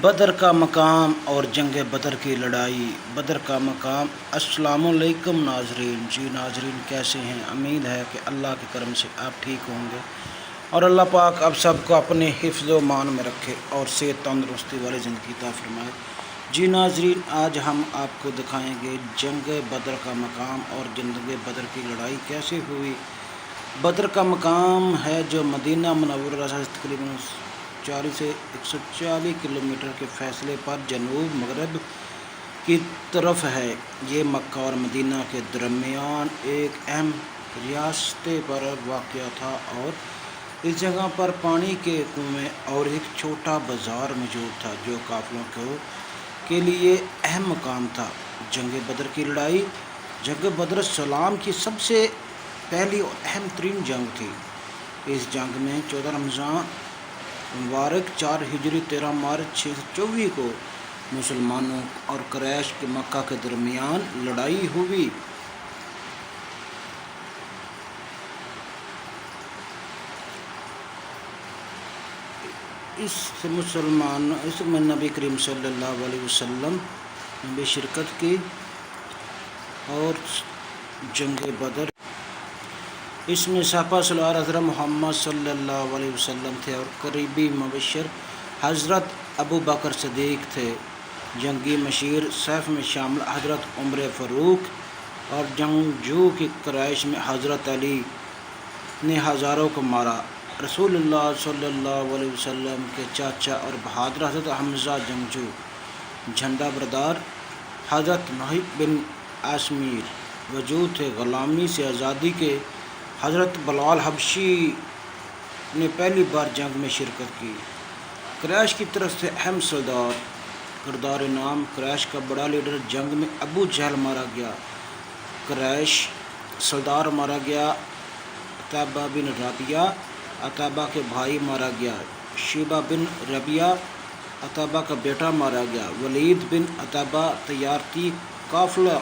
بدر کا مقام اور جنگ بدر کی لڑائی۔ بدر کا مقام۔ السلام علیکم ناظرین۔ جی ناظرین کیسے ہیں؟ امید ہے کہ اللہ کے کرم سے آپ ٹھیک ہوں گے اور اللہ پاک آپ سب کو اپنے حفظ و مان میں رکھے اور صحت تندرستی والی زندگی عطا فرمائے۔ جی ناظرین آج ہم آپ کو دکھائیں گے جنگ بدر کا مقام اور جنگ بدر کی لڑائی کیسے ہوئی۔ بدر کا مقام ہے جو مدینہ منورہ سے تقریباً 40 سے 140 کلومیٹر کے فاصلے پر جنوب مغرب کی طرف ہے۔ یہ مکہ اور مدینہ کے درمیان ایک اہم ریاستے پر واقع تھا اور اس جگہ پر پانی کے کنویں اور ایک چھوٹا بازار موجود تھا جو قافلوں کے لیے اہم مقام تھا۔ جنگ بدر کی لڑائی۔ جنگ بدر اسلام کی سب سے پہلی اور اہم ترین جنگ تھی۔ اس جنگ میں 14 رمضان مبارک 4 ہجری 13 مارچ 624 کو مسلمانوں اور قریش کے مکہ کے درمیان لڑائی ہوئی۔ اس میں نبی کریم صلی اللہ علیہ وسلم نے بھی شرکت کی اور جنگ بدر اس میں صحابہ سالار حضرت محمد صلی اللہ علیہ وسلم تھے اور قریبی مبشر حضرت ابو بکر صدیق تھے۔ جنگی مشیر سیف میں شامل حضرت عمر فاروق اور جنگجو کی قریش میں حضرت علی نے ہزاروں کو مارا۔ رسول اللہ صلی اللہ علیہ وسلم کے چاچا اور بہادر حضرت حمزہ جنگجو جھنڈا بردار حضرت محب بن عاصمیر وجود تھے۔ غلامی سے آزادی کے حضرت بلال حبشی نے پہلی بار جنگ میں شرکت کی۔ قریش کی طرف سے اہم سردار کردار نام۔ قریش کا بڑا لیڈر جنگ میں ابو جہل مارا گیا۔ قریش سردار مارا گیا۔ عتبہ بن ربیعہ عتبہ کے بھائی مارا گیا۔ شیبہ بن ربیعہ عتبہ کا بیٹا مارا گیا۔ ولید بن عتبہ تجارتی قافلہ